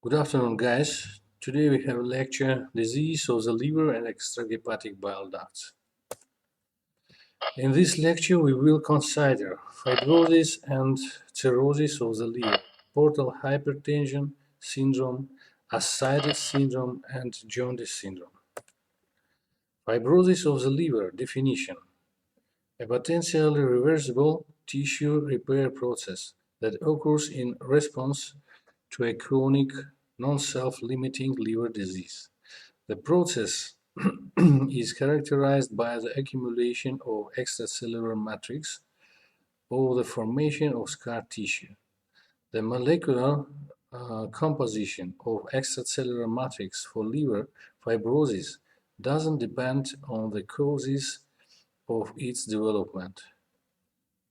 Good afternoon, guys. Today we have a lecture, Disease of the Liver and Extrahepatic Bile Ducts. In this lecture we will consider fibrosis and cirrhosis of the liver, portal hypertension syndrome, ascites syndrome, and jaundice syndrome. Fibrosis of the liver definition: a potentially reversible tissue repair process that occurs in response to a chronic, non-self-limiting liver disease. The process is characterized by the accumulation of extracellular matrix or the formation of scar tissue. The molecular composition of extracellular matrix for liver fibrosis doesn't depend on the causes of its development.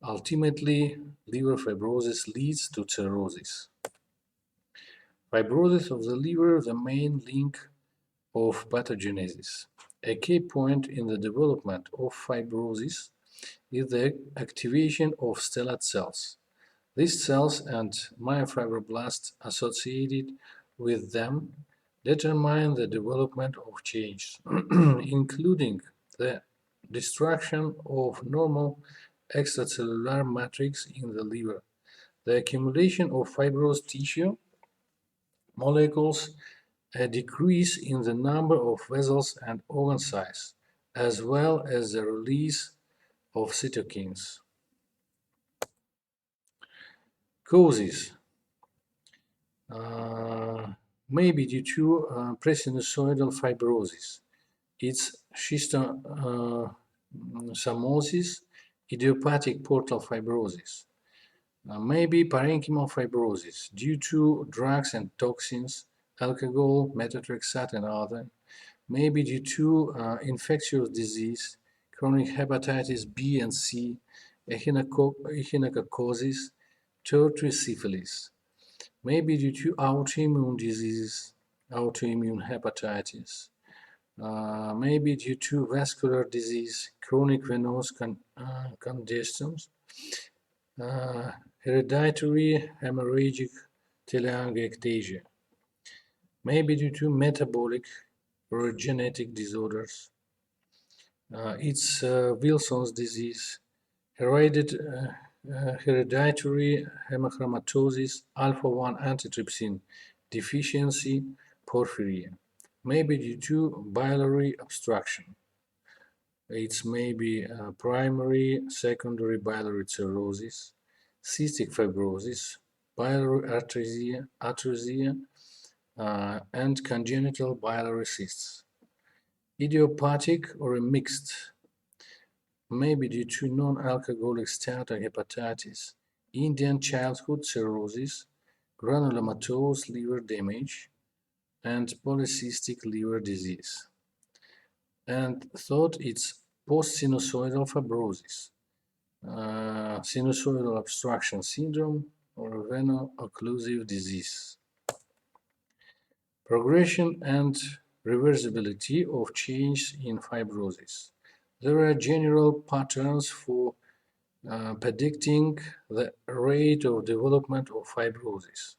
Ultimately, liver fibrosis leads to cirrhosis. Fibrosis of the liver, the main link of pathogenesis. A key point in the development of fibrosis is the activation of stellate cells. These cells and myofibroblasts associated with them determine the development of change, including the destruction of normal extracellular matrix in the liver, the accumulation of fibrous tissue molecules, a decrease in the number of vessels and organ size, as well as the release of cytokines. Causes may be due to presinusoidal fibrosis. It's schistosomosis, idiopathic portal fibrosis. Maybe parenchymal fibrosis due to drugs and toxins, alcohol, methotrexate, and other. Maybe due to infectious disease, chronic hepatitis B and C, echinococcosis, tertiary syphilis. Maybe due to autoimmune diseases, autoimmune hepatitis. Maybe due to vascular disease, chronic venous congestion, hereditary hemorrhagic telangiectasia. Maybe due to metabolic or genetic disorders. It's Wilson's disease, hereditary hemochromatosis, alpha-1 antitrypsin deficiency, porphyria. Maybe due to biliary obstruction. It's maybe primary, secondary biliary cirrhosis, cystic fibrosis, biliary atresia, and congenital biliary cysts. Idiopathic or a mixed, maybe due to non-alcoholic steatohepatitis, Indian childhood cirrhosis, granulomatous liver damage, and polycystic liver disease. And thought it's post-sinusoidal fibrosis, sinusoidal obstruction syndrome, or veno-occlusive disease. Progression and reversibility of change in fibrosis. There are general patterns for predicting the rate of development of fibrosis.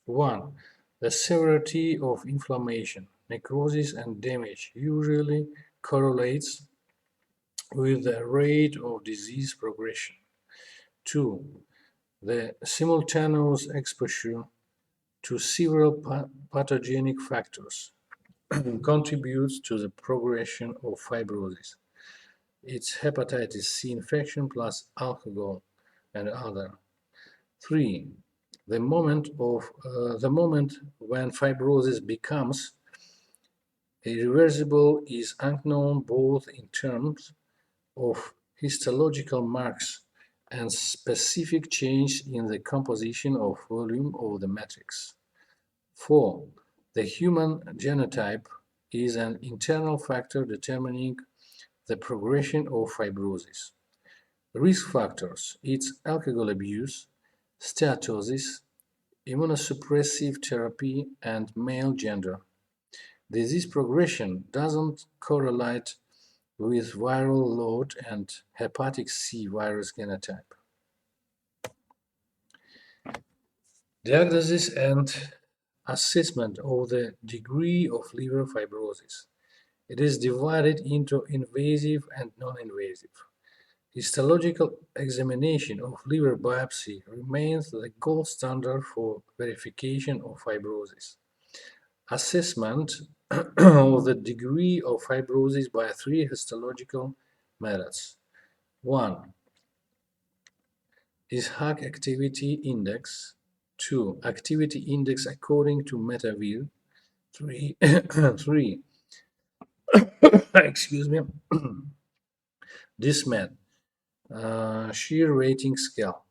1. The severity of inflammation, necrosis, and damage usually correlates with the rate of disease progression. 2. The simultaneous exposure to several pathogenic factors contributes to the progression of fibrosis. It's hepatitis C infection plus alcohol and other. 3. The moment when fibrosis becomes irreversible is unknown both in terms of histological marks and specific change in the composition of volume of the matrix. 4. The human genotype is an internal factor determining the progression of fibrosis. Risk factors: it's alcohol abuse, steatosis, immunosuppressive therapy, and male gender. Disease progression doesn't correlate with viral load and hepatic C virus genotype. Diagnosis and assessment of the degree of liver fibrosis. It is divided into invasive and non-invasive. Histological examination of liver biopsy remains the gold standard for verification of fibrosis. Assessment of the degree of fibrosis by three histological methods. 1. Is Hack Activity Index. 2. Activity Index according to Metavir. 3. 3. Excuse me. DISMED, shear rating scale.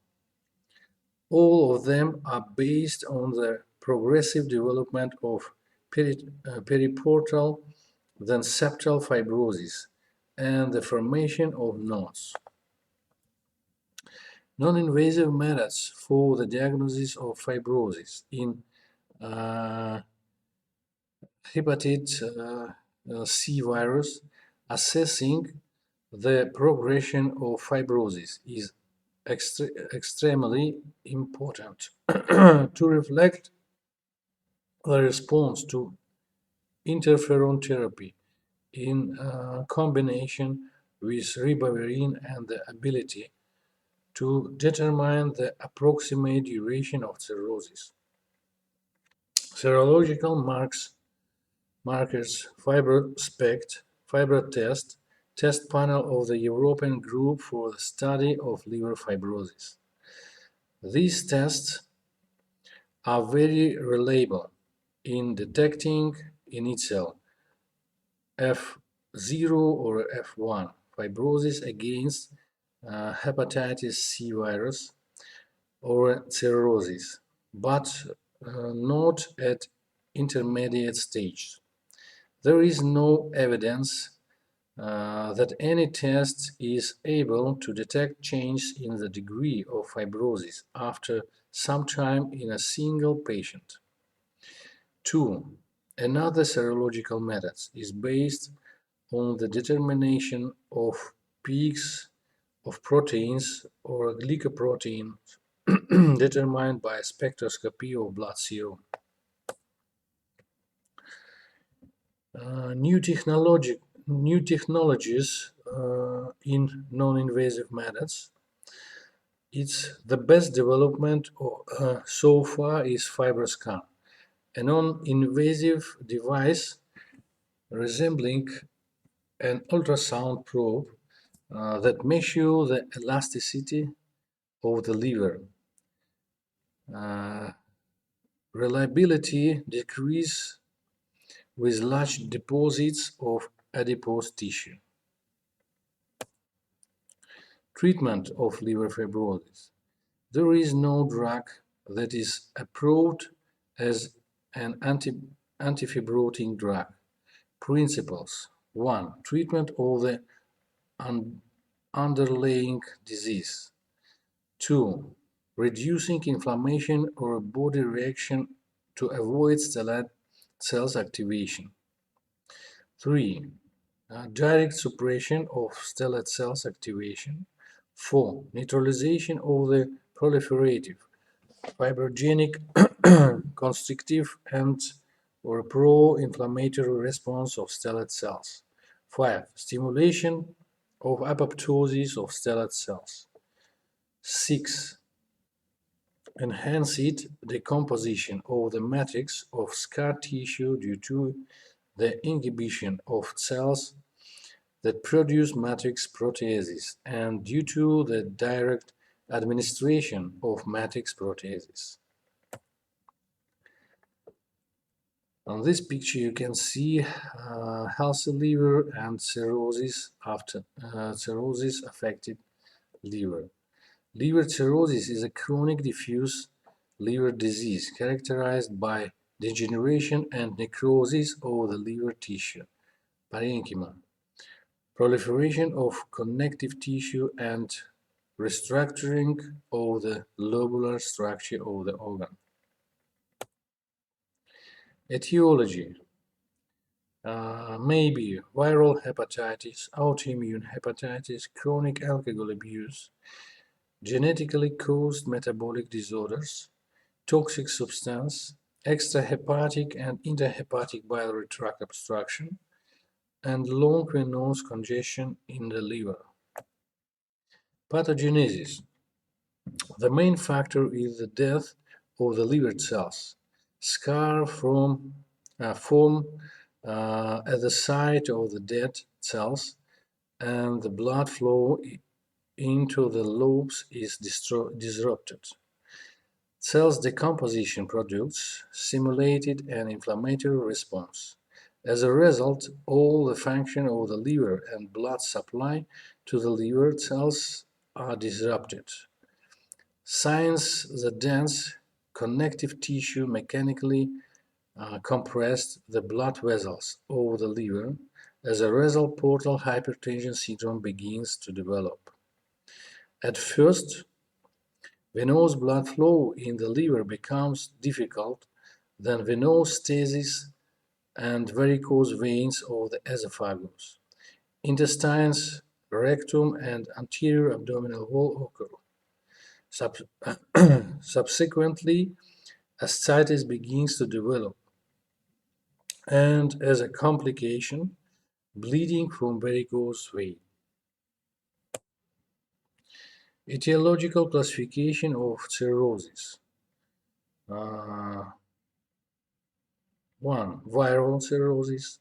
All of them are based on the progressive development of periportal, then septal fibrosis, and the formation of nodes. Non-invasive methods for the diagnosis of fibrosis in hepatitis C virus, assessing the progression of fibrosis is extremely important to reflect the response to interferon therapy in combination with ribavirin and the ability to determine the approximate duration of cirrhosis. Serological markers, FibroSpect, FibroTest, test panel of the European Group for the Study of Liver Fibrosis. These tests are very reliable in detecting initial F0 or F1 fibrosis against hepatitis C virus or cirrhosis, but not at intermediate stage. There is no evidence that any test is able to detect change in the degree of fibrosis after some time in a single patient. 2. Another serological method is based on the determination of peaks of proteins or glycoproteins determined by spectroscopy of blood serum. New technologies in non-invasive methods. It's the best development so far is FibroScan, a non-invasive device resembling an ultrasound probe that measures the elasticity of the liver. Reliability decreases with large deposits of adipose tissue. Treatment of liver fibrosis. There is no drug that is approved as an antifibrotic drug. Principles. 1. Treatment of the underlying disease. 2. Reducing inflammation or body reaction to avoid stellate cells activation. 3. Direct suppression of stellate cells activation. 4. Neutralization of the proliferative, fibrogenic, constrictive, and or pro-inflammatory response of stellate cells. 5. Stimulation of apoptosis of stellate cells. 6. Enhanced decomposition of the matrix of scar tissue due to the inhibition of cells that produce matrix proteases and due to the direct administration of matrix proteases. On this picture you can see healthy liver and cirrhosis after cirrhosis affected liver. Liver cirrhosis is a chronic diffuse liver disease characterized by degeneration and necrosis of the liver tissue, parenchyma, proliferation of connective tissue, and restructuring of the lobular structure of the organ. Etiology may be viral hepatitis, autoimmune hepatitis, chronic alcohol abuse, genetically caused metabolic disorders, toxic substance, extrahepatic and interhepatic biliary tract obstruction, and long venous congestion in the liver. Pathogenesis. The main factor is the death of the liver cells. Scar form at the site of the dead cells, and the blood flow into the lobes is disrupted. Cells decomposition products simulated an inflammatory response. As a result, all the function of the liver and blood supply to the liver cells are disrupted. Signs: the dense connective tissue mechanically compressed the blood vessels of the liver. As a result, portal hypertension syndrome begins to develop. At first, venous blood flow in the liver becomes difficult, then venous stasis and varicose veins of the esophagus, intestines, rectum, and anterior abdominal wall occur. Subsequently, ascites begins to develop, and as a complication, bleeding from varicose vein. Etiological classification of cirrhosis. 1. Viral cirrhosis,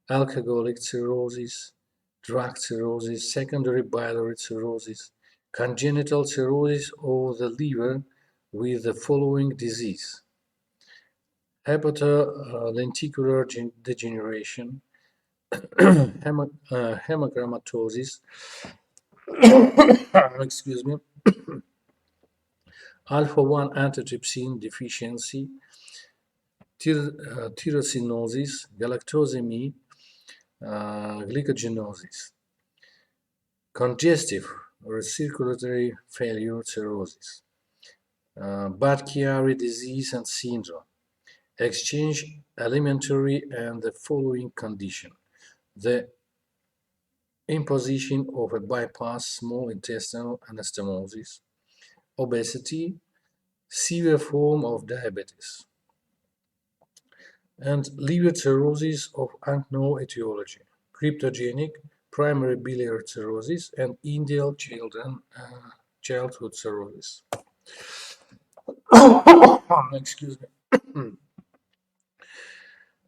alcoholic cirrhosis, drug cirrhosis, secondary biliary cirrhosis, congenital cirrhosis of the liver with the following disease: hepatolenticular degeneration, hemochromatosis, excuse me, alpha-1 antitrypsin deficiency, tyrosinosis, galactosemia, glycogenosis, congestive or circulatory failure cirrhosis, Bad-Chiari disease and syndrome, exchange alimentary and the following condition: the imposition of a bypass small intestinal anastomosis, obesity, severe form of diabetes, and liver cirrhosis of unknown etiology, cryptogenic primary biliary cirrhosis, and ideal childhood cirrhosis. Excuse me.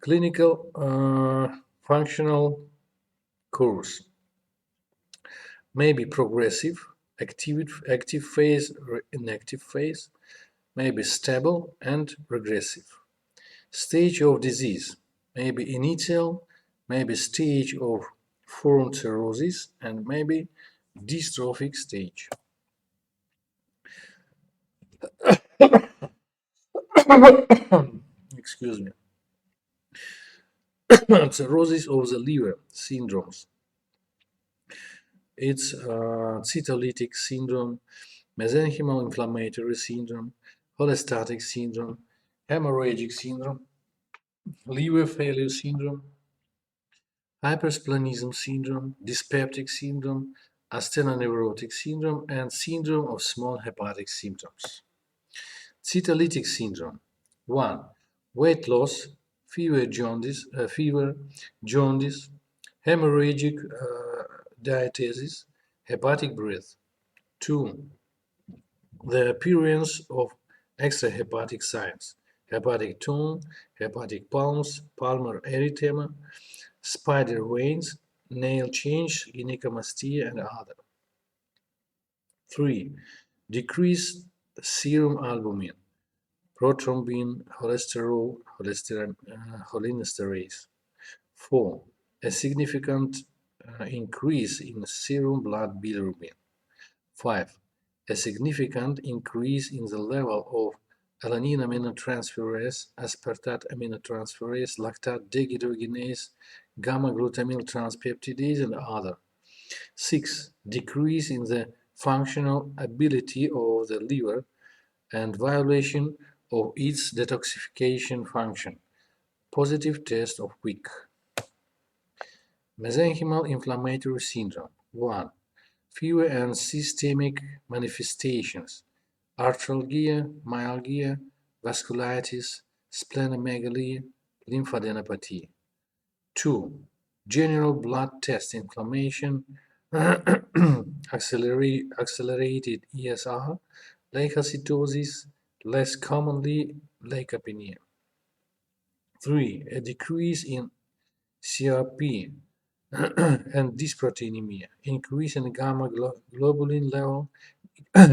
Clinical functional course may be progressive, active phase, or inactive phase, may be stable and regressive. Stage of disease may be initial, may be stage of formed cirrhosis, and may be dystrophic stage. Excuse me. Cirrhosis of the liver syndromes. It's cytolytic syndrome, mesenchymal inflammatory syndrome, cholestatic syndrome, hemorrhagic syndrome, liver failure syndrome, hypersplenism syndrome, dyspeptic syndrome, astenoneurotic syndrome, and syndrome of small hepatic symptoms. Cytolytic syndrome. 1. Weight loss, fever, jaundice, hemorrhagic diathesis, hepatic breath. 2. The appearance of extrahepatic signs: hepatic tone, hepatic palms, palmar erythema, spider veins, nail change, gynecomastia, and other. 3. Decreased serum albumin, prothrombin, cholesterol, cholinesterase. 4. A significant increase in serum blood bilirubin. 5. A significant increase in the level of alanine aminotransferase, aspartate aminotransferase, lactate dehydrogenase, gamma-glutamyl transpeptidase, and other. 6. Decrease in the functional ability of the liver and violation of its detoxification function. Positive test of weak. Mesenchymal inflammatory syndrome. 1. Fever and systemic manifestations: arthralgia, myalgia, vasculitis, splenomegaly, lymphadenopathy. 2. General blood test inflammation, accelerated ESR, leukocytosis, less commonly leukopenia. 3. A decrease in CRP and dysproteinemia, increase in gamma globulin level,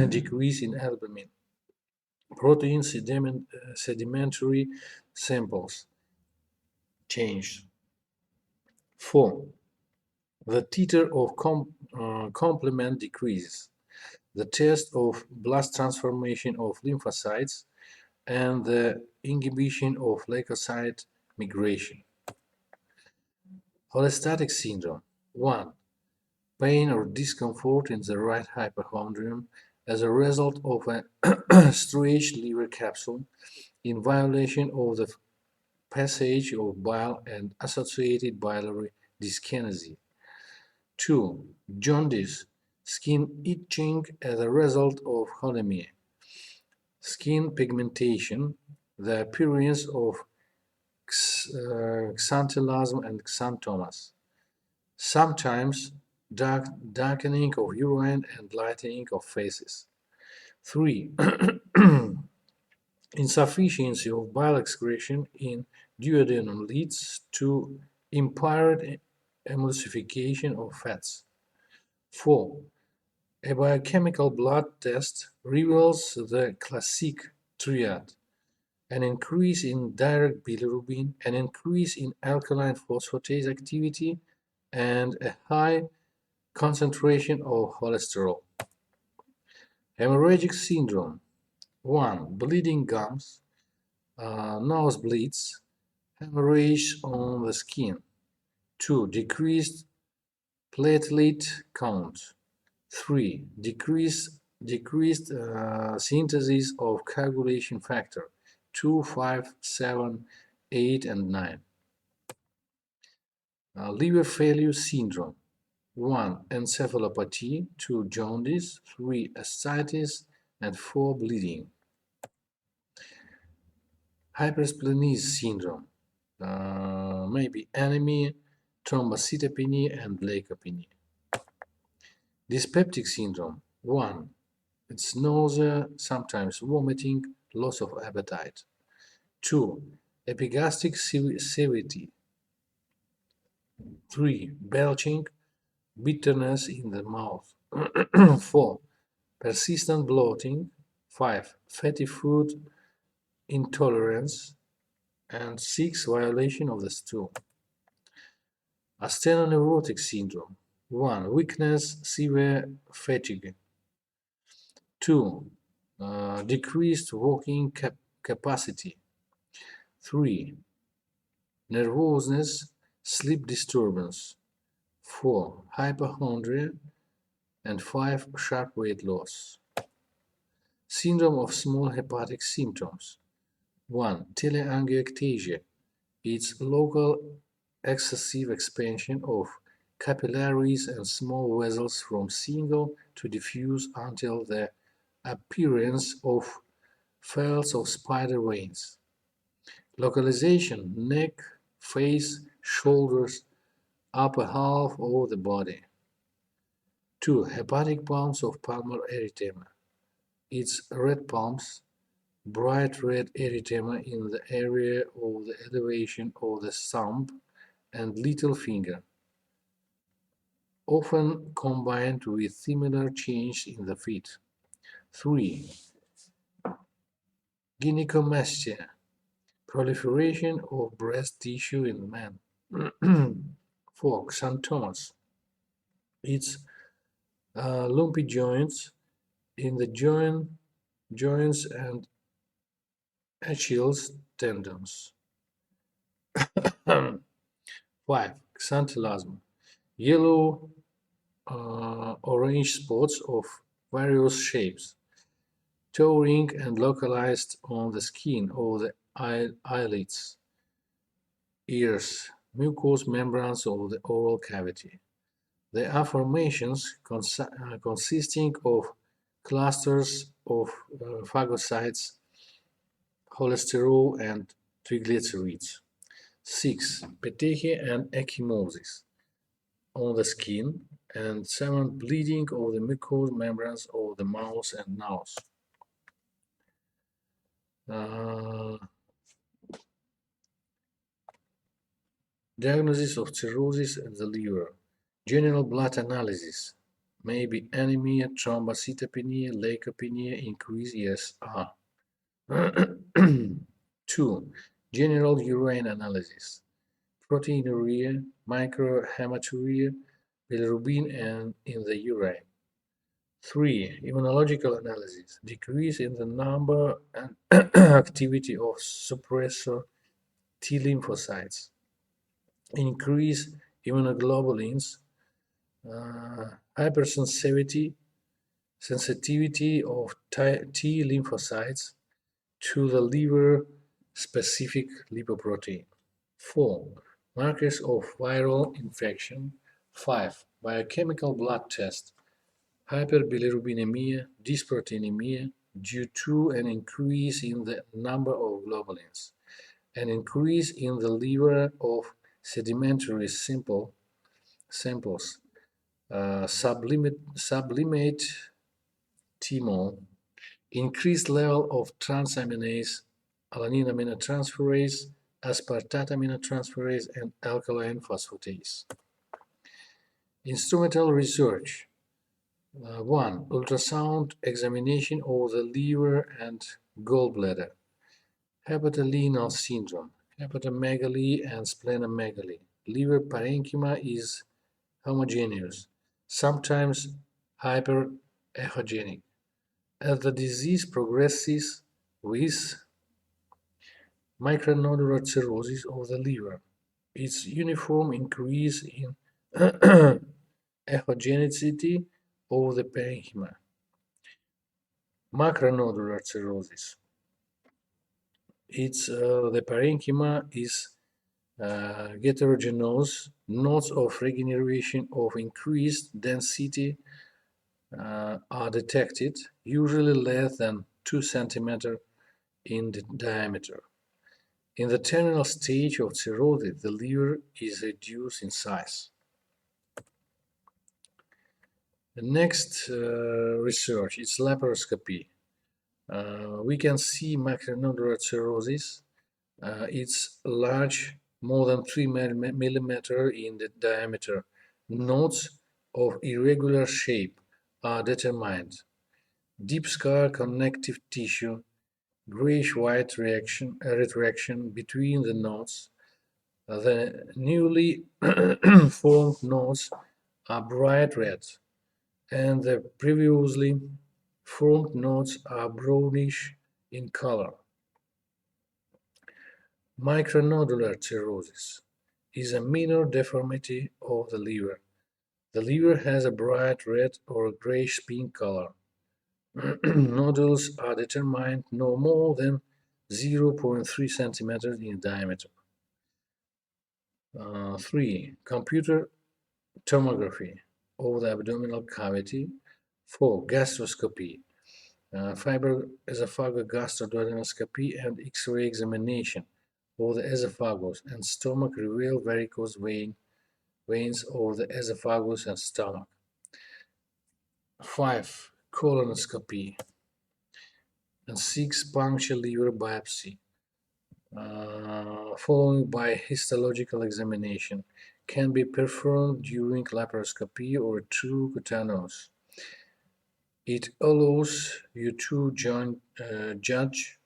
decrease in albumin. Protein sedimentary samples changed. 4. The titer of complement decreases. The test of blast transformation of lymphocytes and the inhibition of leukocyte migration. Cholestatic syndrome. 1. Pain or discomfort in the right hypochondrium as a result of a stretched liver capsule in violation of the passage of bile and associated biliary dyskinesia. 2. Jaundice, skin itching as a result of holemia. Skin pigmentation, the appearance of xanthelasm and xanthomas. Sometimes darkening of urine and lightening of faces. 3. Insufficiency of bile excretion in duodenum leads to impaired emulsification of fats. 4. A biochemical blood test reveals the classic triad: an increase in direct bilirubin, an increase in alkaline phosphatase activity, and a high concentration of cholesterol. Hemorrhagic syndrome. 1. Bleeding gums, nosebleeds, hemorrhage on the skin. 2. Decreased platelet count. 3. Decreased synthesis of coagulation factor 2, 5, 7, 8, and 9. Liver failure syndrome. 1. Encephalopathy. 2. Jaundice. 3. Ascites. And 4. Bleeding. Hypersplenism syndrome. Maybe anemia, thrombocytopenia, and leukopenia. Dyspeptic syndrome. 1. It's nausea, sometimes vomiting, loss of appetite. 2. Epigastric severity. 3. Belching, bitterness in the mouth. 4. Persistent bloating. 5. Fatty food intolerance. And 6. Violation of the stool. Asthenoneurotic syndrome. 1. Weakness, severe fatigue. 2. Decreased walking capacity. 3. Nervousness, sleep disturbance. 4. Hypochondria. And 5. Sharp weight loss. Syndrome of small hepatic symptoms. 1. Telangiectasia. It's local excessive expansion of capillaries and small vessels from single to diffuse until the appearance of felts of spider veins. Localization: neck, face, shoulders, upper half of the body. 2. Hepatic palms of palmar erythema. It's red palms, bright red erythema in the area of the elevation of the thumb and little finger, often combined with similar change in the feet. 3. Gynecomastia, proliferation of breast tissue in men. 4. Xanthomas, it's lumpy joints in the joints and Achilles tendons. 5. Xanthelasm, yellow orange spots of various shapes, towering and localized on the skin of the eyelids, ears, mucous membranes of the oral cavity. They are formations consisting of clusters of phagocytes, cholesterol, and triglycerides. 6. Petechiae and ecchymosis on the skin. And 7. Bleeding of the mucous membranes of the mouth and nose. Diagnosis of cirrhosis of the liver. General blood analysis. Maybe anemia, thrombocytopenia, leukopenia, increased ESR. 2. General urine analysis. Proteinuria, microhematuria, bilirubin and in the urine. 3. Immunological analysis. Decrease in the number and activity of suppressor T lymphocytes. Increase immunoglobulins, hypersensitivity of T lymphocytes to the liver-specific lipoprotein. 4. Markers of viral infection. 5. Biochemical blood test. Hyperbilirubinemia, dysproteinemia due to an increase in the number of globulins, an increase in the liver of sedimentary samples, sublimate thymol, increased level of transaminase, alanine aminotransferase, aspartate aminotransferase, and alkaline phosphatase. Instrumental research. 1. Ultrasound examination of the liver and gallbladder. Hepatorenal syndrome, hepatomegaly and splenomegaly. Liver parenchyma is homogeneous, sometimes hyperechogenic. As the disease progresses with micronodular cirrhosis of the liver, its uniform increase in echogenicity of the parenchyma. Macronodular cirrhosis. The parenchyma is heterogeneous. Nodes of regeneration of increased density are detected, usually less than 2 cm in diameter. In the terminal stage of cirrhosis, the liver is reduced in size. The next research is laparoscopy. We can see macronodular cirrhosis. It's large, more than 3 mm in the diameter. Nodes of irregular shape are determined. Deep scar connective tissue, grayish-white retraction between the nodes. The newly formed nodes are bright red, and the previously formed nodes are brownish in color. Micronodular cirrhosis is a minor deformity of the liver. The liver has a bright red or grayish pink color. Nodules are determined no more than 0.3 cm in diameter. 3. Computer tomography of the abdominal cavity. 4. Gastroscopy, fibroesophagogastroduodenoscopy and X-ray examination of the esophagus and stomach reveal varicose veins of the esophagus and stomach. 5. Colonoscopy. And 6. Puncture liver biopsy, followed by histological examination, can be performed during laparoscopy or through cutaneous. It allows you to judge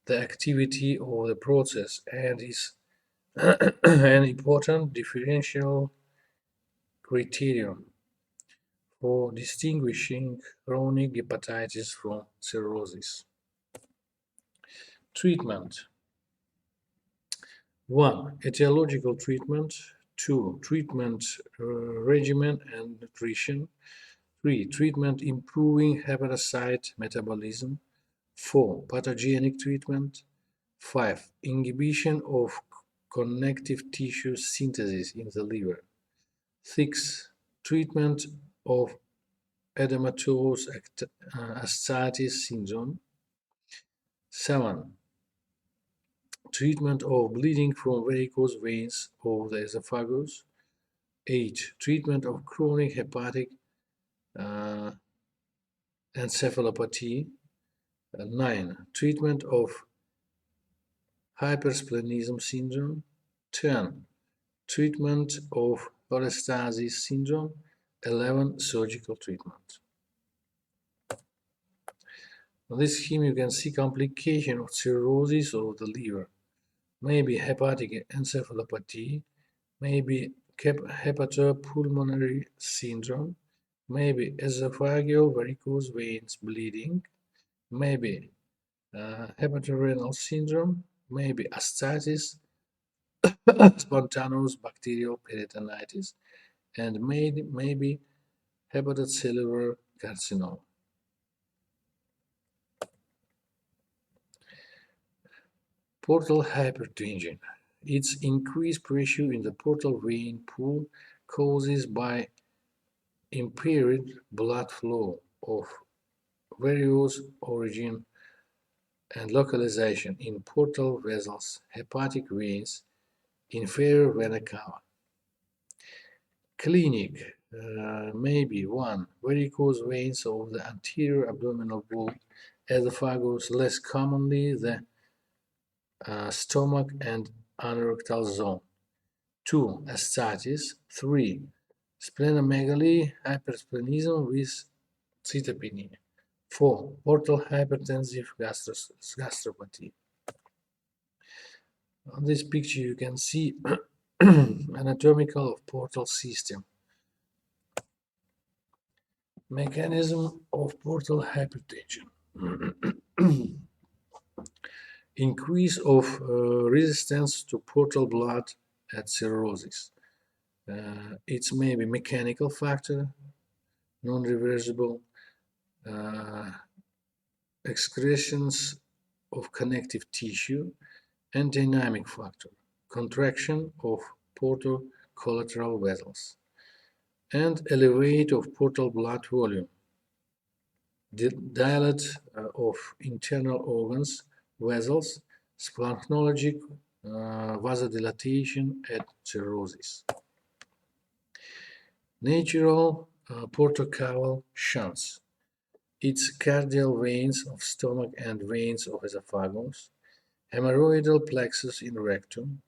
the activity of the process and is an important differential criterion for distinguishing chronic hepatitis from cirrhosis. Treatment. 1. Etiological treatment. 2. Treatment regimen and nutrition. 3. Treatment improving hepatocyte metabolism. 4. Pathogenic treatment. 5. Inhibition of connective tissue synthesis in the liver. 6. Treatment of edematous ascites syndrome. 7. treatment of bleeding from varicose veins of the esophagus. 8. Treatment of chronic hepatic encephalopathy. 9. Treatment of hypersplenism syndrome. 10. Treatment of cholestasis syndrome. 11. Surgical treatment. On this scheme you can see complication of cirrhosis of the liver, maybe hepatic encephalopathy, maybe hepatopulmonary syndrome, maybe esophageal varicose veins bleeding, maybe hepatorenal syndrome, maybe ascites, spontaneous bacterial peritonitis, and maybe hepatocellular carcinoma. Portal hypertension. It's increased pressure in the portal vein pool caused by impaired blood flow of various origin and localization in portal vessels, hepatic veins, inferior vena cava. Clinic. Maybe 1. Varicose veins of the anterior abdominal wall, esophagus, less commonly the stomach and anorectal zone. 2. Ascites. 3. Splenomegaly, hypersplenism with cytopenia. 4. Portal hypertensive gastropathy. On this picture you can see anatomical of portal system. Mechanism of portal hypertension. Increase of resistance to portal blood at cirrhosis. It's maybe mechanical factor, non-reversible, excretions of connective tissue, and dynamic factor, contraction of portal collateral vessels, and elevate of portal blood volume, dilate of internal organs, vessels, splanchnologic vasodilatation at cirrhosis. Natural portocaval shunts. Its cardial veins of stomach and veins of esophagus, hemorrhoidal plexus in rectum,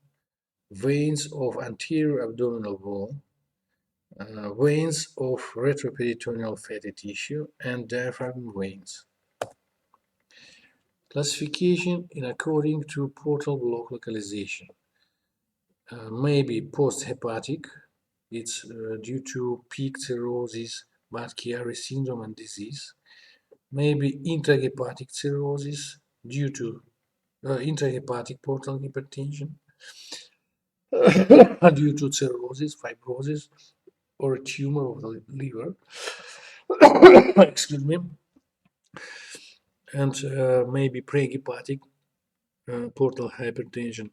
veins of anterior abdominal wall, veins of retroperitoneal fatty tissue, and diaphragm veins. Classification in according to portal block localization. Maybe post-hepatic, it's due to peak cirrhosis, Bad-Chiari syndrome and disease. Maybe intrahepatic cirrhosis due to intrahepatic portal hypertension due to cirrhosis, fibrosis, or a tumor of the liver. Excuse me. And maybe prehepatic portal hypertension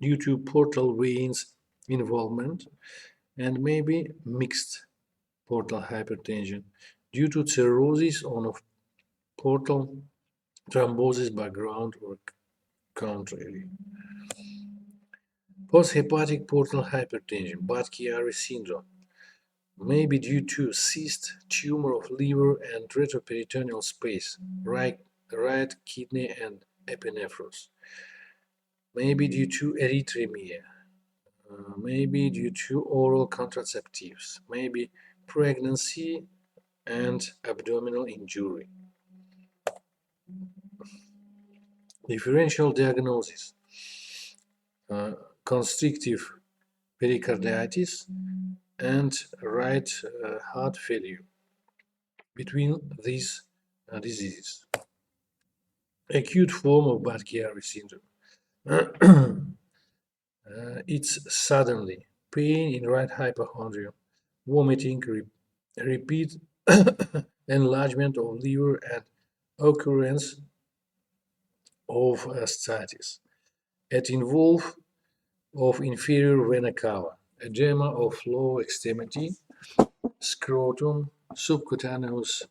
due to portal veins involvement, and maybe mixed portal hypertension due to cirrhosis on a portal thrombosis background or contrary. Post-hepatic portal hypertension, Bad-Chiari syndrome, may be due to cyst, tumor of liver and retroperitoneal space, right kidney and epinephros. May be due to erythemia. May be due to oral contraceptives. May be pregnancy and abdominal injury. Differential diagnosis. Constrictive pericarditis and right heart failure. Between these diseases. Acute form of Bad-Chiari syndrome. It's suddenly pain in right hypochondrium, vomiting, repeat enlargement of liver and occurrence of ascites. It involves of inferior vena cava, edema of lower extremity, scrotum, subcutaneous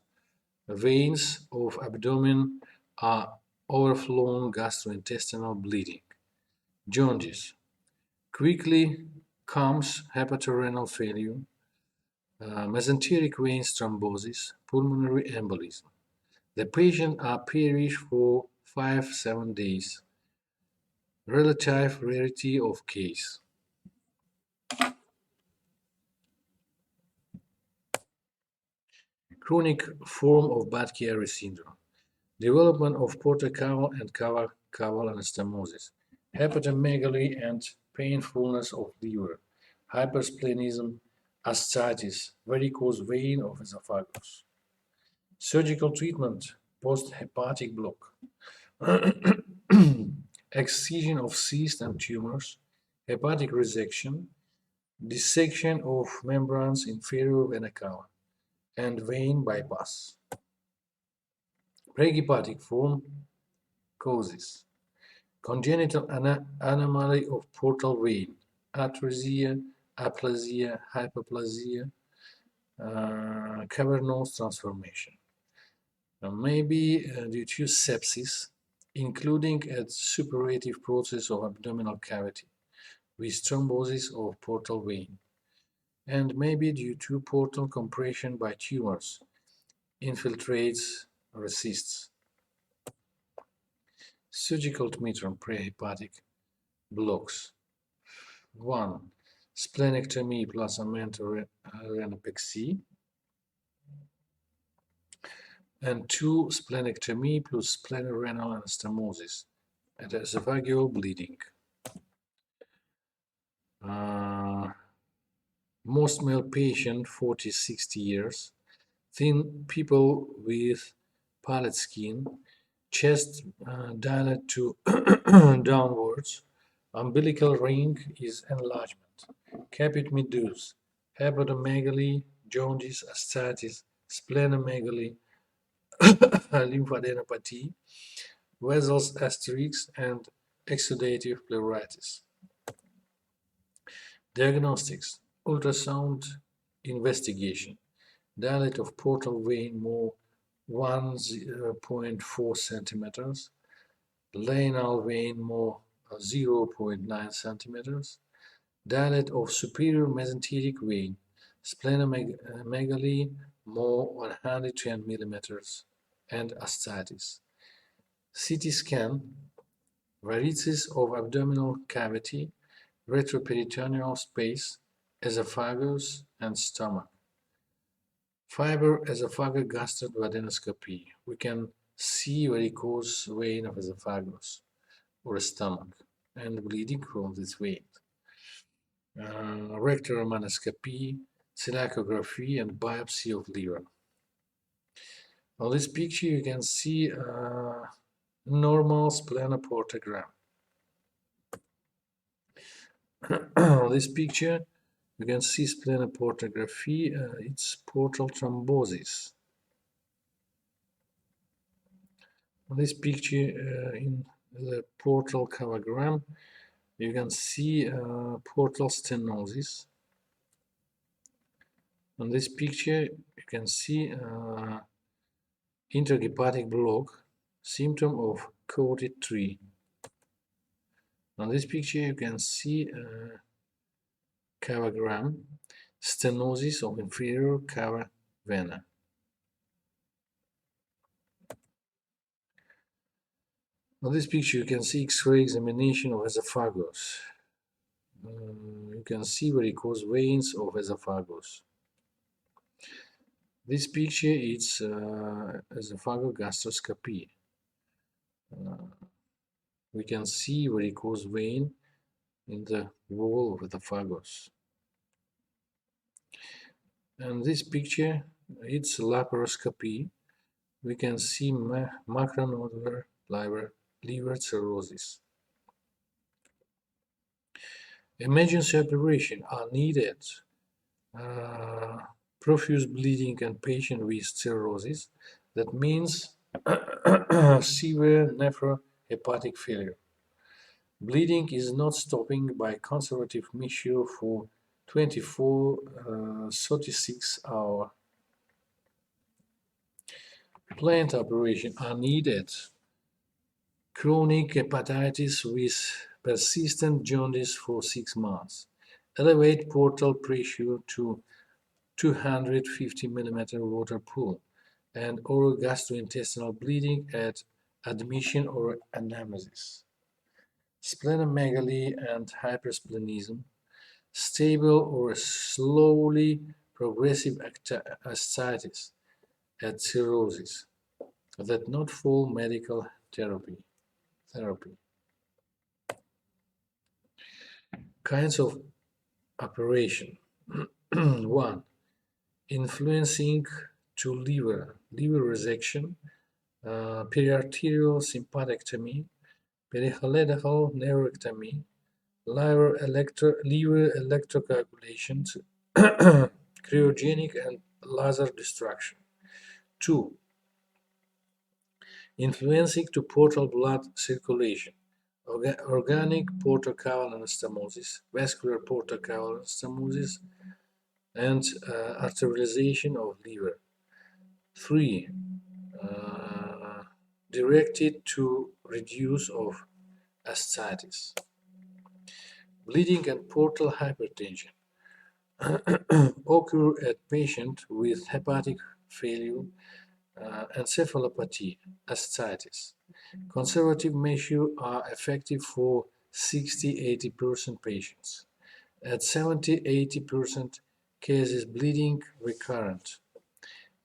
veins of abdomen are overflowing gastrointestinal bleeding. Jaundice. Quickly comes hepatorenal failure, mesenteric vein thrombosis, pulmonary embolism. The patient are perish for 5-7 days. Relative rarity of case. Chronic form of Bad-Chiari syndrome. Development of portocaval and caval anastomosis. Hepatomegaly and painfulness of liver. Hypersplenism, ascites, varicose vein of esophagus. Surgical treatment, post-hepatic block. Excision of cysts and tumors, hepatic resection, dissection of membranes inferior vena cava, and vein bypass. Prehepatic form causes congenital anomaly of portal vein, atresia, aplasia, hyperplasia, cavernous transformation. Maybe due to sepsis, including a suppurative process of abdominal cavity with thrombosis of portal vein, and maybe due to portal compression by tumors, infiltrates, resists. Surgical Dmitron prehepatic blocks. 1. Splenectomy plus amentorrhenopexy. And 2. Splenectomy plus splenorenal anastomosis and esophageal bleeding. Most male patient 40-60 years, thin people with pallid skin, chest dilate to downwards, umbilical ring is enlargement, caput medusa, hepatomegaly, jaundice, ascites, splenomegaly, lymphadenopathy, vessels asterisk, and exudative pleuritis. Diagnostics: ultrasound investigation, dilate of portal vein more 1.4 centimeters, Lainal vein more 0.9 centimeters, dilate of superior mesenteric vein, splenomegaly more 110 millimeters, and ascites. CT scan, varices of abdominal cavity, retroperitoneal space, esophagus, and stomach. Fiber esophagogastric duodenoscopy. We can see varicose vein of esophagus or stomach and bleeding from this vein. Rectal mammoscopy, ciliacography, and biopsy of liver. On this picture you can see normal splenoportogram. On this picture you can see splenoportography, it's portal thrombosis. On this picture in the portal cavogram you can see portal stenosis. On this picture you can see interhepatic block, symptom of coated tree. On this picture you can see cavogram, stenosis of inferior cava vena. On this picture you can see X-ray examination of esophagus. You can see varicose veins of esophagus. This picture is esophagogastroscopy. We can see varicose vein in the wall of the esophagus. And this picture, it's laparoscopy. We can see macronodular liver cirrhosis. Emergency operation are needed. Profuse bleeding and patient with cirrhosis. That means severe nephrohepatic failure. Bleeding is not stopping by conservative measure for 24-36 hours. Planned operations are needed. Chronic hepatitis with persistent jaundice for 6 months, elevate portal pressure to 250 mm water pool, and oral gastrointestinal bleeding at admission or anamnesis. Splenomegaly and hypersplenism, stable or slowly progressive ascites at cirrhosis, that not full medical therapy. Kinds of operation. 1. Influencing to liver resection, periarterial sympathectomy, perihepatic neurectomy, liver electrocoagulations, cryogenic and laser destruction. 2. Influencing to portal blood circulation, organic portocaval anastomosis, vascular portocaval anastomosis, and arterialization of liver. 3. Directed to reduce of ascites. Bleeding and portal hypertension occur at patient with hepatic failure, encephalopathy, ascites. Conservative measures are effective for 60–80% patients. At 70–80% cases, bleeding recurrent.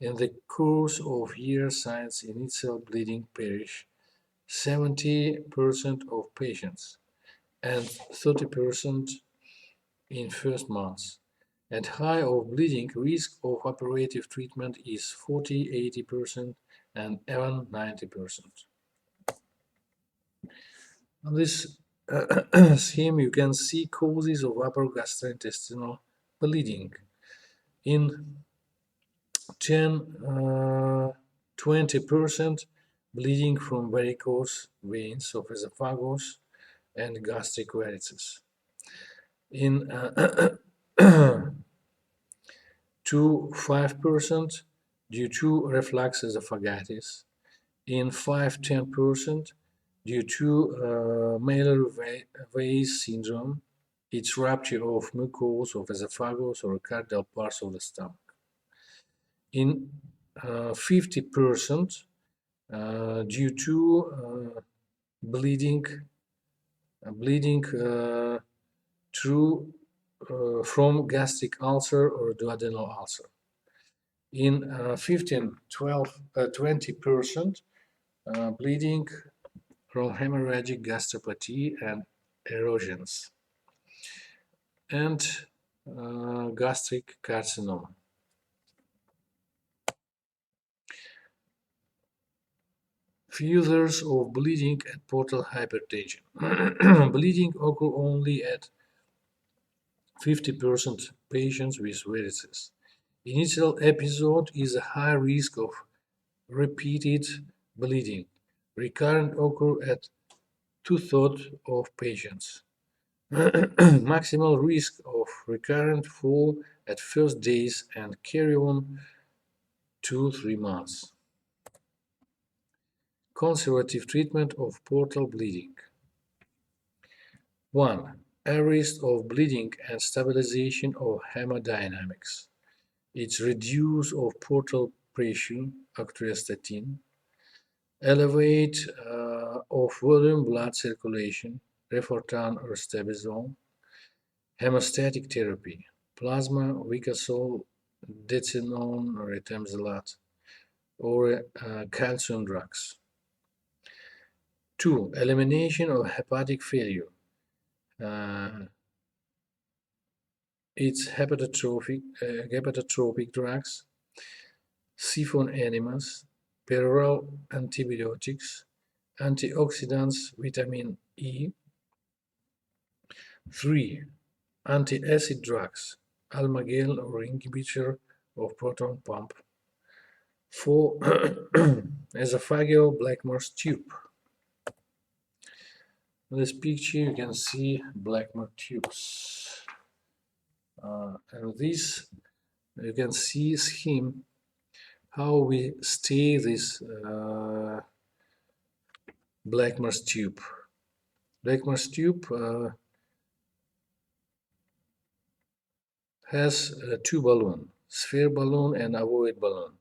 In the course of years since initial bleeding perish 70% of patients and 30% in first months. At high of bleeding, risk of operative treatment is 40–80% and even 90%. On this scheme, you can see causes of upper gastrointestinal bleeding. In 10–20% bleeding from varicose veins of esophagus and gastric varices. In 2–5% due to reflux esophagitis. In 5–10% due to malar vase syndrome, its rupture of mucosa of esophagus or cardial parts of the stomach. In 50% due to bleeding from gastric ulcer or duodenal ulcer. In 20% bleeding from hemorrhagic gastropathy and erosions, and gastric carcinoma. Features of bleeding and portal hypertension. Bleeding occurs only at 50% patients with varices. Initial episode is a high risk of repeated bleeding. Recurrent occur at 2/3 of patients. Maximal risk of recurrent fall at first days and carry on 2–3 months. Conservative treatment of portal bleeding. 1. Arrest of bleeding and stabilization of hemodynamics. Its reduce of portal pressure, octreostatin. Elevate of volume blood circulation, Refortan or Stabizol. Hemostatic therapy, plasma, Vicasol, Decenone or Etemzilat, or calcium drugs. 2. Elimination of hepatic failure. It's hepatotropic drugs, siphon enemas, peroral antibiotics, antioxidants, vitamin E. 3. Anti-acid drugs, Almagel or inhibitor of proton pump. 4. Esophageal Blackmore's tube. In this picture you can see Blackmore tubes. And this you can see scheme how we stay this Blackmore's tube. Blackmer's tube has two balloons, sphere balloon and ovoid balloon.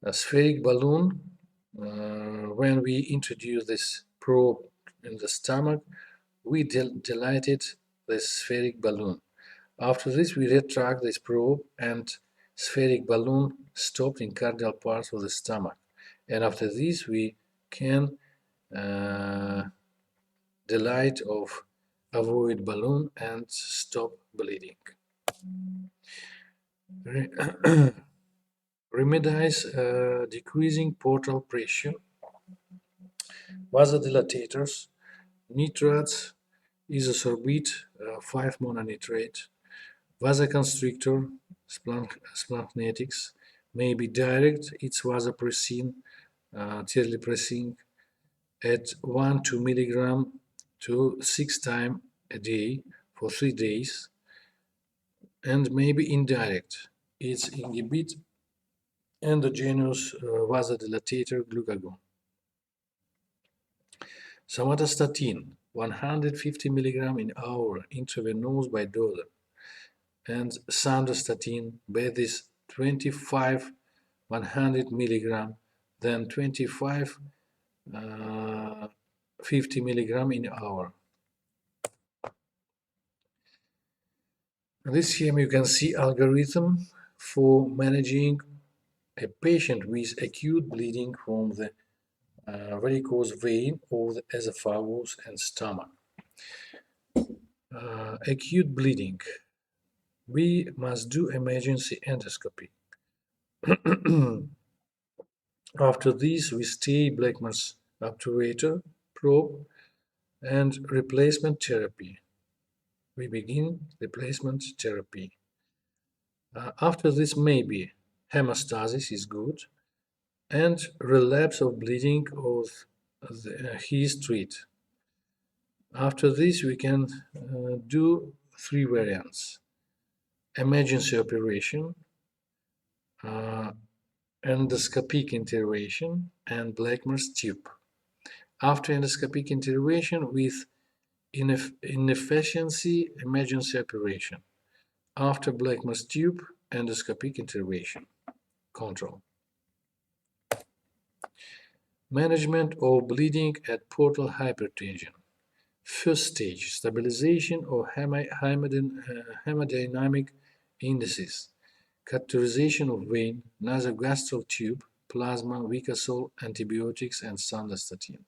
A spheric balloon, when we introduce this probe in the stomach, we dilated the spheric balloon. After this, we retract this probe and spheric balloon stopped in cardial parts of the stomach. And after this, we can dilate of ovoid balloon and stop bleeding. Remedies decreasing portal pressure, vasodilatators, nitrates, isosorbate 5-mononitrate, vasoconstrictor, splangnetics, may be direct, it's vasopressin, terlipressin at 1-2 milligram to 6 times a day for 3 days, and maybe indirect, it's inhibit endogenous vasodilatator glucagon. Somatostatin, 150 milligram in hour intravenous by dose, and sandostatin, Bethis 25 100 milligram, then 25 50 milligram in hour. This here you can see algorithm for managing a patient with acute bleeding from the varicose vein of the esophagus and stomach. Acute bleeding. We must do emergency endoscopy. After this, we stay Blackmer's obturator probe and replacement therapy. We begin replacement therapy. After this, maybe hemostasis is good and relapse of bleeding of his treat. After this, we can do 3 variants: emergency operation, endoscopic intervention, and Blackmer's tube. After endoscopic intervention with inefficiency, emergency operation. After Blackmer's tube, endoscopic intervention. Control. Management of bleeding at portal hypertension. First stage, stabilization of hemodynamic indices, catheterization of vein, nasogastral tube, plasma, Vicasol, antibiotics, and sandostatin,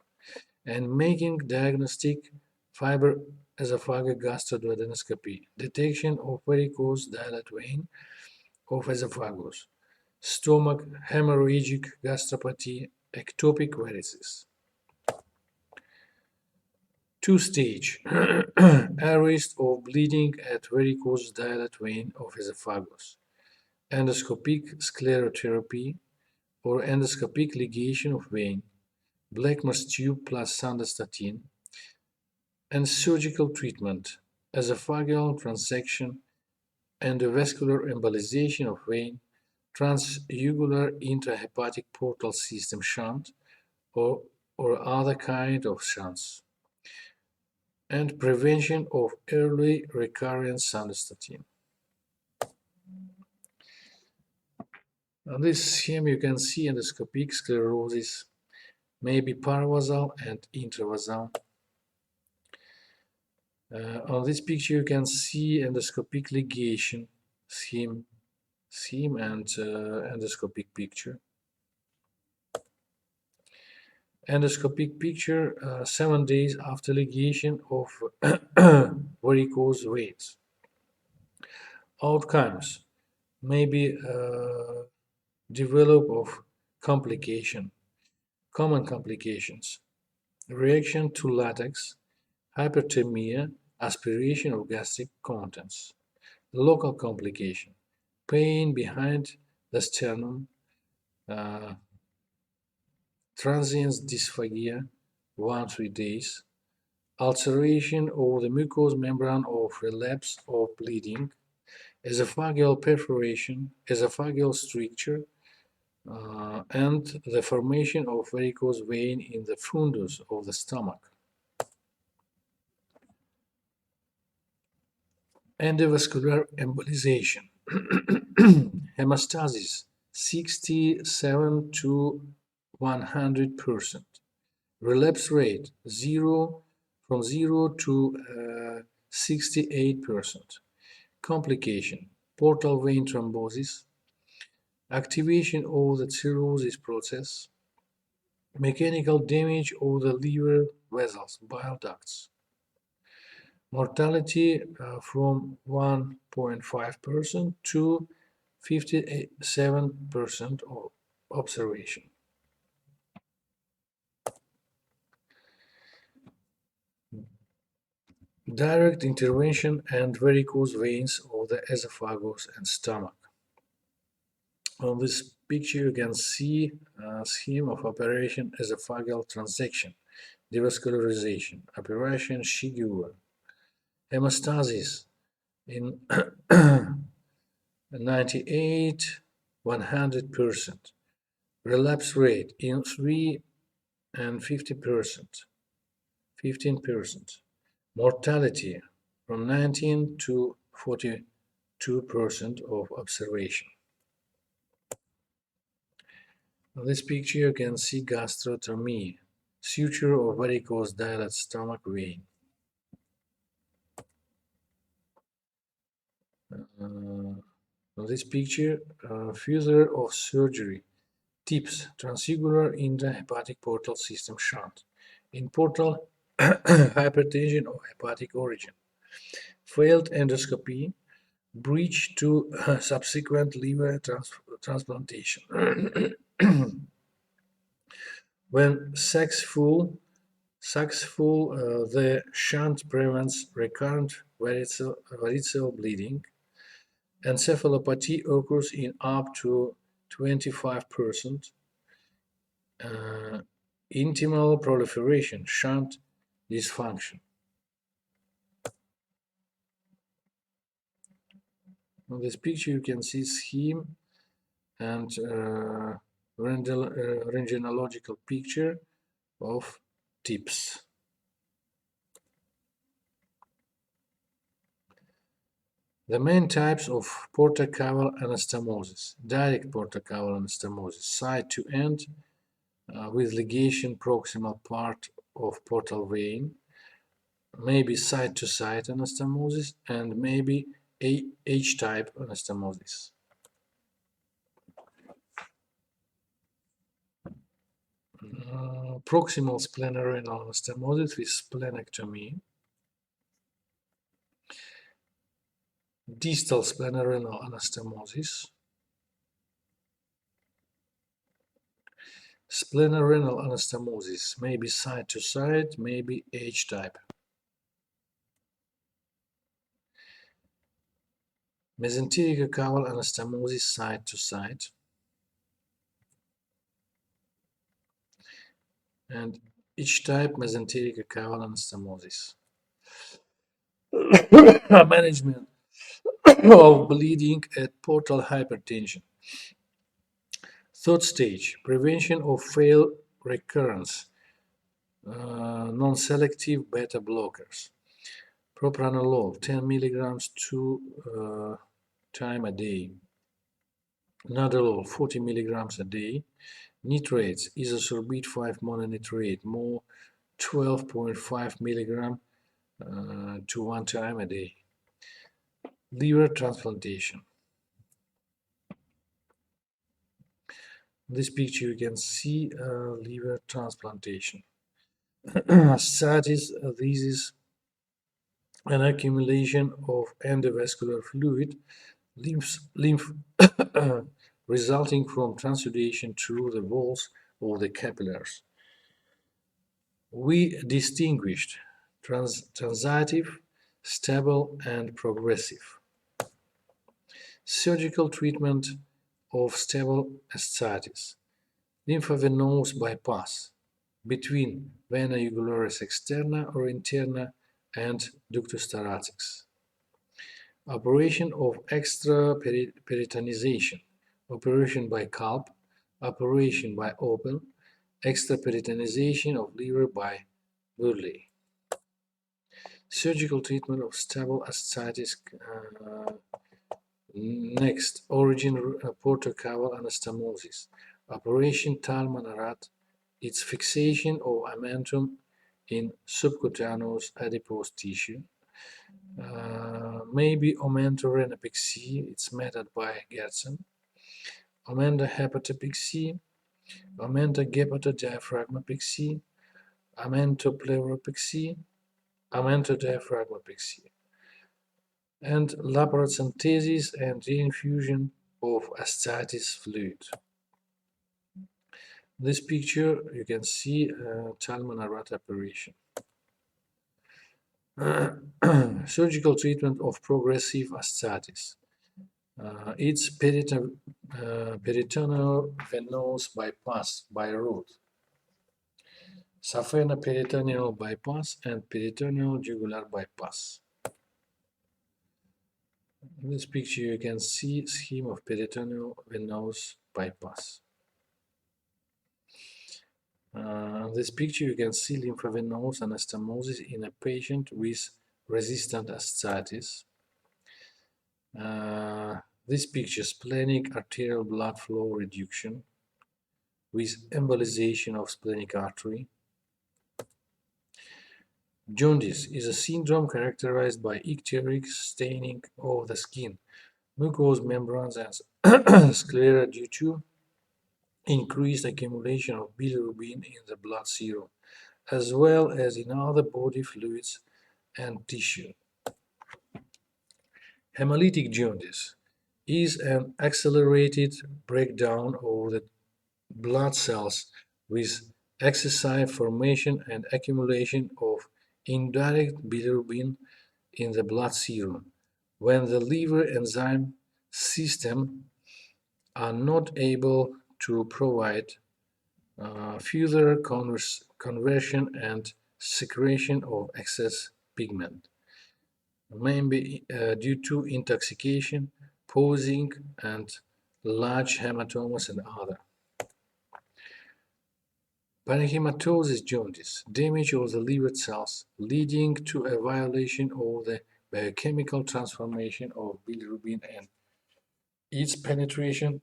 and making diagnostic fiber esophageal gastroduodenoscopy, detection of varicose dilate vein of esophagus, stomach hemorrhagic gastropathy, ectopic varices. Two-stage arrest of bleeding at varicose dilate vein of esophagus, endoscopic sclerotherapy or endoscopic ligation of vein, Blackmer's tube plus sandostatin, and surgical treatment, esophageal transection, endovascular embolization of vein, transjugular intrahepatic portal system shunt, or other kind of shunts, and prevention of early recurrent sandostatin. On this scheme you can see endoscopic sclerosis, maybe paravasal and intravasal. On this picture you can see endoscopic ligation scheme and endoscopic picture. Endoscopic picture 7 days after ligation of varicose veins. Outcomes maybe develop of complication, common complications, reaction to latex, hyperthermia, aspiration of gastric contents, local complication, pain behind the sternum, transient dysphagia 1-3 days, ulceration of the mucous membrane of relapse of bleeding, esophageal perforation, esophageal stricture, and the formation of varicose vein in the fundus of the stomach. Endovascular embolization. Hemostasis 67 to 100%. Relapse rate 0 from 0 to 68%. Complication: portal vein thrombosis, activation of the cirrhosis process, mechanical damage of the liver vessels, bile ducts. Mortality from 1.5% to 57% of observation. Direct intervention and varicose veins of the esophagus and stomach. On this picture you can see a scheme of operation esophageal transection, devascularization, operation Shigure, hemostasis in 98, 100%, relapse rate in 3 and 50%, 15%, mortality from 19 to 42% of observation. On this picture you can see gastrotomy, suture of varicose dilate stomach vein. On this picture, further of surgery, tips, transigular intrahepatic portal system shunt, in portal hypertension of hepatic origin, failed endoscopy, bridge to subsequent liver transplantation. When successful, the shunt prevents recurrent variceal bleeding. Encephalopathy occurs in up to 25%. Intimal proliferation, shunt dysfunction. On this picture you can see scheme and rentgenological picture of tips. The main types of portacaval anastomosis: direct portacaval anastomosis, side to end with ligation proximal part of portal vein, maybe side to side anastomosis, and maybe H-type anastomosis. Proximal splenorenal anastomosis with splenectomy. Distal splenorenal anastomosis. Splenorenal anastomosis, maybe side to side, maybe H-type. Mesenteric caval anastomosis, side to side. And H-type mesenteric caval anastomosis. Management of bleeding at portal hypertension. Third stage, prevention of failed recurrence. Non-selective beta blockers. Propranolol 10 milligrams 2 times a day. Nadolol 40 milligrams a day. Nitrates, isosorbate 5 mononitrate, more 12.5 milligram to 1 time a day. Liver transplantation. In this picture you can see liver transplantation. Status: this is an accumulation of endovascular fluid, lymph resulting from transudation through the walls of the capillaries. We distinguished transitive, stable, and progressive. Surgical treatment of stable ascites. Lymphovenous bypass between vena jugularis externa or interna and ductus thoracics. Operation of extraperitoneization. Operation by CALP. Operation by open. Extraperitoneization of liver by Burley. Surgical treatment of stable ascites. Next, origin portocaval anastomosis. Operation Talman-Arat. Its fixation of amentum in subcutaneous adipose tissue. Maybe omentorenapexy, it's method by Gertsen. Omentohepatopexy, omentogepatodiaphragmapexy, amentopleuropexy, omentodiaphragmapexy, and laparocentesis and reinfusion of ascites fluid. This picture you can see Talman-Arat operation. Surgical treatment of progressive ascites. It's peritoneal venous bypass by route, saphenopperitoneal bypass, and peritoneal jugular bypass. In this picture you can see scheme of peritoneal venous bypass. In this picture you can see lymphovenous anastomosis in a patient with resistant ascites. This picture splenic arterial blood flow reduction with embolization of splenic artery. Jaundice is a syndrome characterized by icteric staining of the skin, mucous membranes, and sclera due to increased accumulation of bilirubin in the blood serum, as well as in other body fluids and tissue. Hemolytic jaundice is an accelerated breakdown of the blood cells with excessive formation and accumulation of indirect bilirubin in the blood serum when the liver enzyme system are not able to provide further conversion and secretion of excess pigment, maybe due to intoxication, posing, and large hematomas and other. Parenhematosis jaundice, damage of the liver cells, leading to a violation of the biochemical transformation of bilirubin and its penetration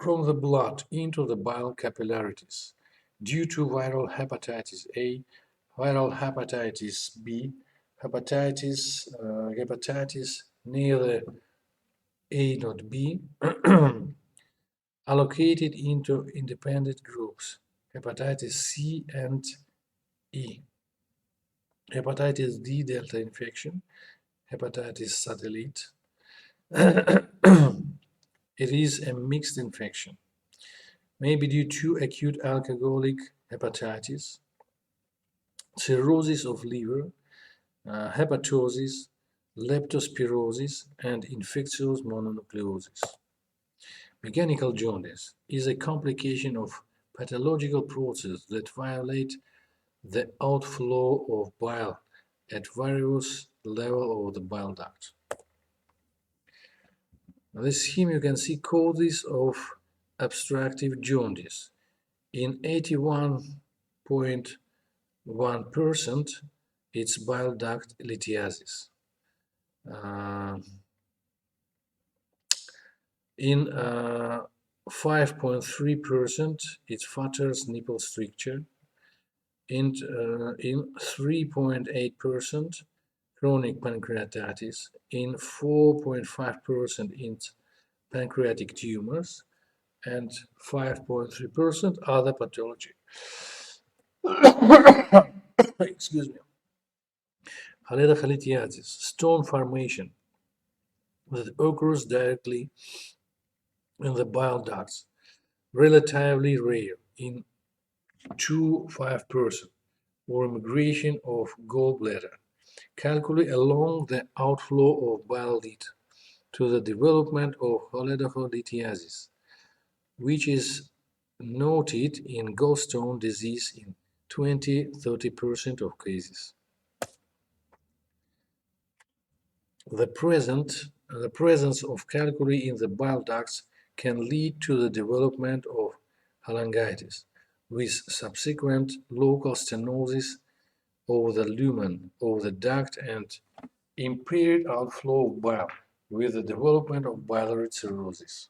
from the blood into the bile capillaries due to viral hepatitis A, viral hepatitis B, hepatitis neither A nor B, allocated into independent groups, hepatitis C and E, hepatitis D delta infection, hepatitis satellite. It is a mixed infection, maybe due to acute alcoholic hepatitis, cirrhosis of liver, hepatosis, leptospirosis, and infectious mononucleosis. Mechanical jaundice is a complication of pathological processes that violate the outflow of bile at various levels of the bile duct. In this scheme you can see causes of obstructive jaundice. In 81.1%, it's bile duct lithiasis. In 5.3%, it's Fatter's nipple stricture. In 3.8%, chronic pancreatitis. In 4.5%, it's pancreatic tumors. And 5.3% other pathology. Excuse me. Lithiasis, stone formation that occurs directly in the bile ducts, relatively rare, in 2–5%, or migration of gallbladder. Calculate along the outflow of bile lead to the development of choledocholithiasis, which is noted in gallstone disease in 20–30% of cases. The presence of calculi in the bile ducts can lead to the development of cholangitis, with subsequent local stenosis of the lumen of the duct and impaired outflow of bile with the development of biliary cirrhosis.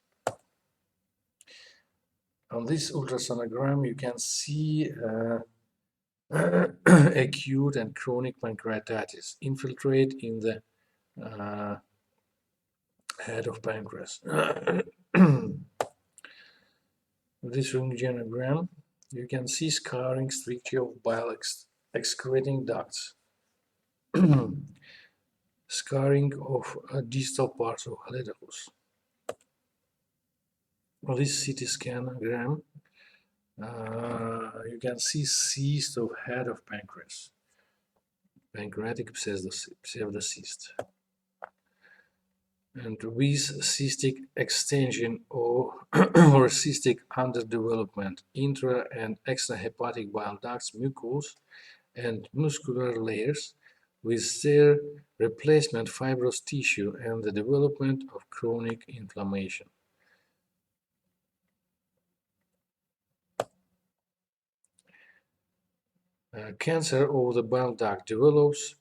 On this ultrasonogram, you can see acute and chronic pancreatitis infiltrate in the head of pancreas. This röntgenogram, you can see scarring stricture of bile excreting ducts, scarring of distal parts of halidosis. On this CT scannogram, you can see cyst of head of pancreas, pancreatic pseudocyst, and with cystic extension or cystic underdevelopment, intra and extrahepatic bile ducts, mucous and muscular layers, with their replacement fibrous tissue and the development of chronic inflammation. Cancer of the bile duct develops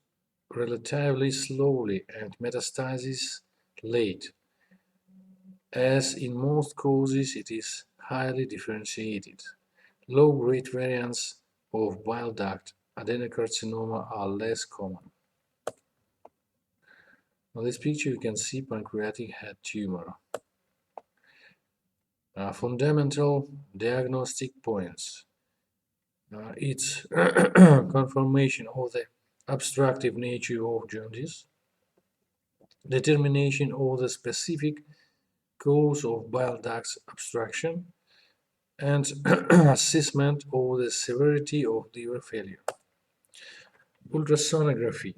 relatively slowly and metastases late. As in most causes, it is highly differentiated. Low-grade variants of bile duct adenocarcinoma are less common. On this picture, you can see pancreatic head tumor. Fundamental diagnostic points. Its confirmation of the obstructive nature of jaundice, determination of the specific cause of bile duct obstruction, and assessment of the severity of liver failure. Ultrasonography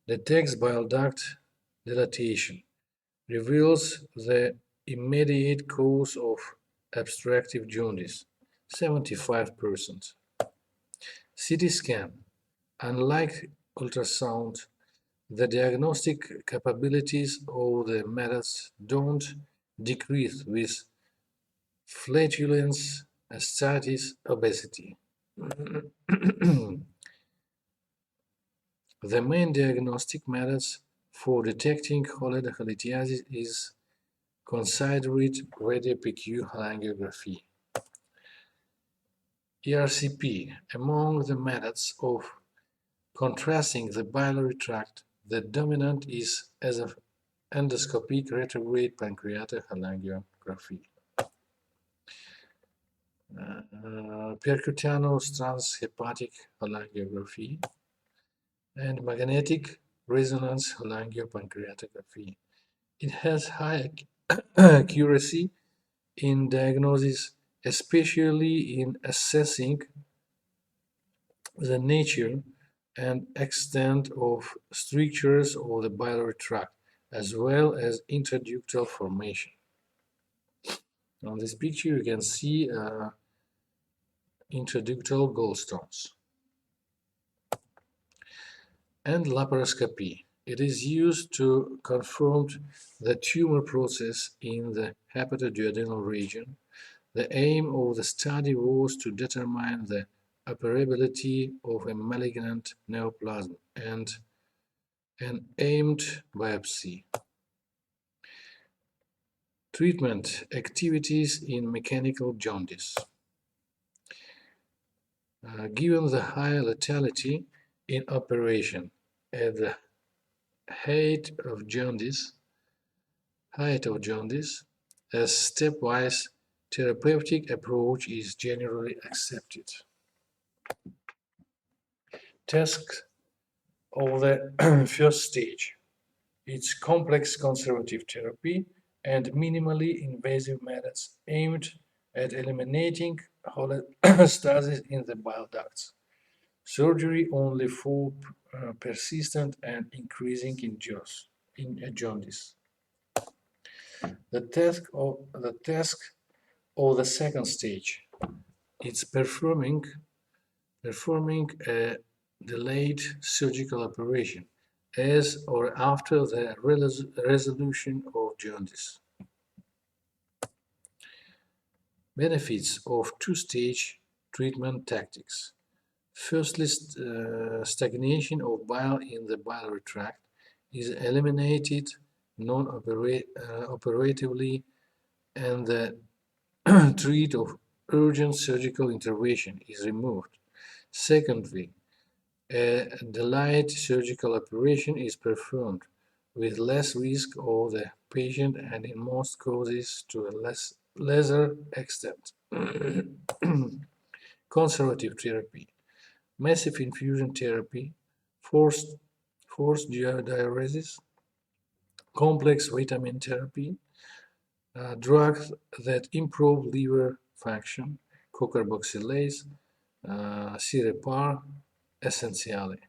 detects bile duct dilatation, reveals the immediate cause of obstructive jaundice, 75%. CT scan, unlike ultrasound, the diagnostic capabilities of the methods don't decrease with flatulence, ascites, obesity. The main diagnostic methods for detecting cholelithiasis is considered radio-PQ cholangiography. ERCP, among the methods of contrasting the biliary tract, the dominant is as of endoscopic retrograde pancreatic cholangiography. Percutaneous transhepatic cholangiography and magnetic resonance cholangiopancreatography. It has high accuracy in diagnosis, especially in assessing the nature and extent of strictures of the biliary tract, as well as intraductal formation. On this picture, you can see intraductal gallstones. And laparoscopy. It is used to confirm the tumor process in the hepatoduodenal region. The aim of the study was to determine the operability of a malignant neoplasm and an aimed biopsy. Treatment activities in mechanical jaundice. Given the high lethality in operation at the height of jaundice, a stepwise therapeutic approach is generally accepted. Task of the first stage. It's complex conservative therapy and minimally invasive methods aimed at eliminating cholestasis in the bile ducts. Surgery only for persistent and increasing in jaundice. The task of the second stage. It's performing a delayed surgical operation as or after the resolution of jaundice. Benefits of two-stage treatment tactics. Firstly, stagnation of bile in the biliary tract is eliminated non-operatively, and the threat of urgent surgical intervention is removed. Secondly, a delayed surgical operation is performed with less risk of the patient and in most cases to a lesser extent. Conservative therapy, massive infusion therapy, forced, forced diuresis, complex vitamin therapy, drugs that improve liver function, cocarboxylase, Sirepar, essentially,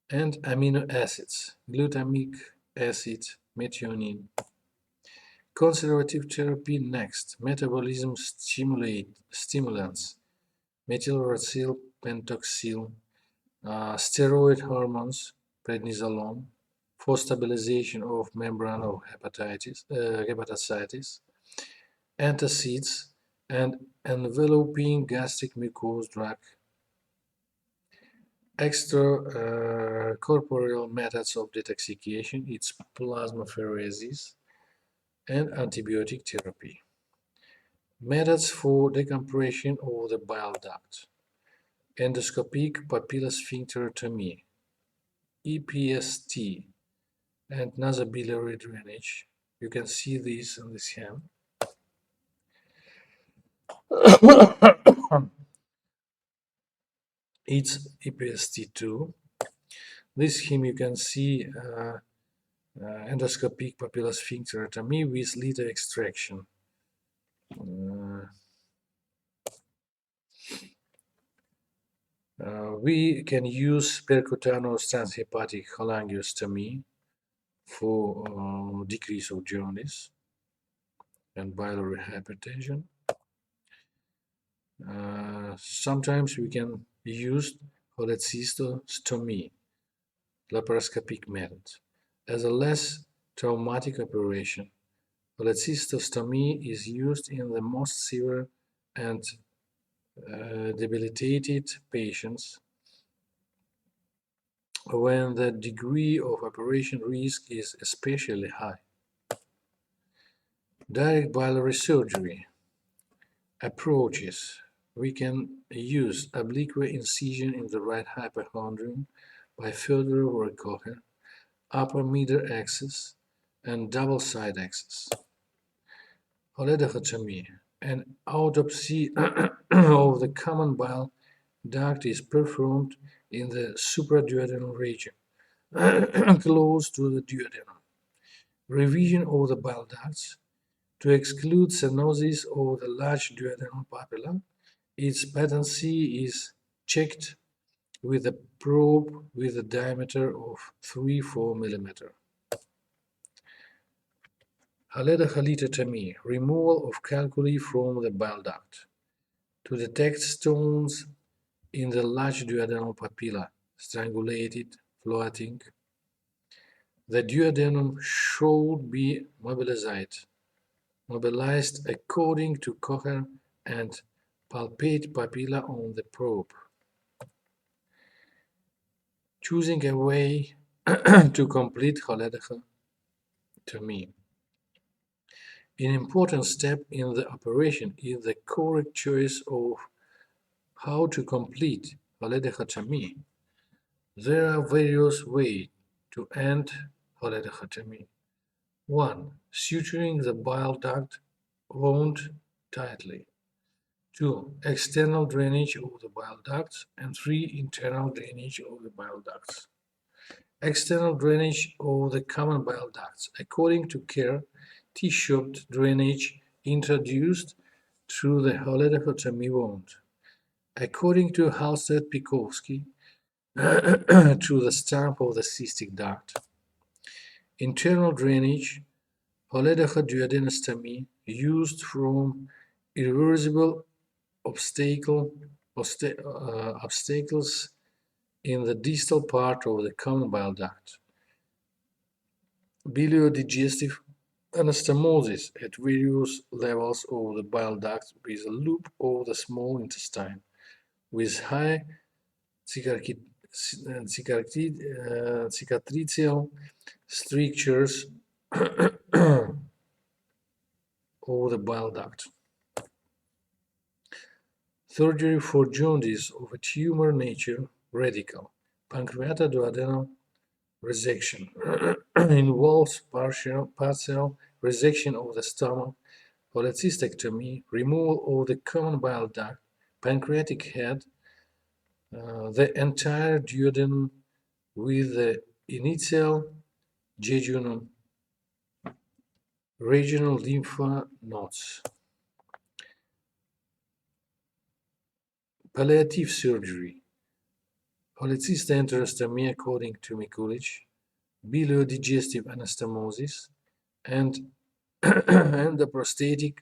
and amino acids, glutamic acid, methionine. Conservative therapy next, metabolism stimulants, methyluracil, pentoxyl, steroid hormones, prednisolone, for stabilization of membrane of hepatocytes, antacids, and enveloping gastric mucous drug. Extracorporeal methods of detoxification, its plasmapheresis, and antibiotic therapy. Methods for decompression of the bile duct. Endoscopic papillosphincterotomy, EPST, and nasobiliary drainage. You can see this on this hand. It's EPST2. This heme you can see endoscopic papillosphincterotomy with litter extraction. We can use percutaneous transhepatic cholangiostomy for decrease of jaundice and biliary hypertension. Sometimes we can use cholecystostomy, laparoscopic method, as a less traumatic operation. Cholecystostomy is used in the most severe and debilitated patients when the degree of operation risk is especially high. Direct biliary surgery approaches. We can use oblique incision in the right hypochondrium by further recocher, upper middle axis, and double side axis. Choledochotomy, an autopsy of the common bile duct is performed in the supraduodenal region, close to the duodenum. Revision of the bile ducts to exclude stenosis of the large duodenal papilla. Its patency is checked with a probe with a diameter of 3-4 mm. Choledocholectomy, removal of calculi from the bile duct to detect stones in the large duodenal papilla, strangulated, floating. The duodenum should be mobilized according to Kocher and palpate papilla on the probe. Choosing a way to complete choledochotomy. An important step in the operation is the correct choice of how to complete choledochotomy. There are various ways to end choledochotomy. 1. Suturing the bile duct wound tightly. 2. External drainage of the bile ducts. And 3. Internal drainage of the bile ducts. External drainage of the common bile ducts. According to Kerr, T-shaped drainage introduced through the choledochotomy wound. According to Halstead-Pikowski, through the stump of the cystic duct. Internal drainage, choledochoduodenostomy, used from irreversible obstacles in the distal part of the common bile duct. Biliodigestive anastomosis at various levels of the bile duct with a loop of the small intestine with high cicatricial strictures of the bile duct. Surgery for jaundice of a tumor nature radical pancreatoduodenal resection involves partial resection of the stomach, cholecystectomy, removal of the common bile duct, pancreatic head, the entire duodenum with the initial jejunum, regional lymph nodes. Palliative surgery. Cholecystectomy according to Mikulicz, bilio-digestive anastomosis, and the prosthetic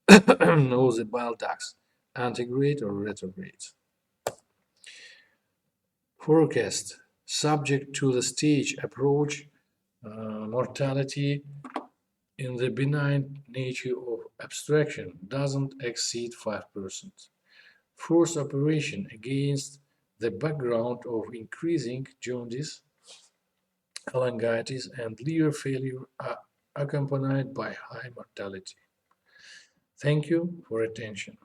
of the bile ducts, antegrade or retrograde. Forecast. Subject to the stage approach, mortality in the benign nature of abstraction doesn't exceed 5%. Forced operation against the background of increasing jaundice, cholangitis, and liver failure are accompanied by high mortality. Thank you for attention.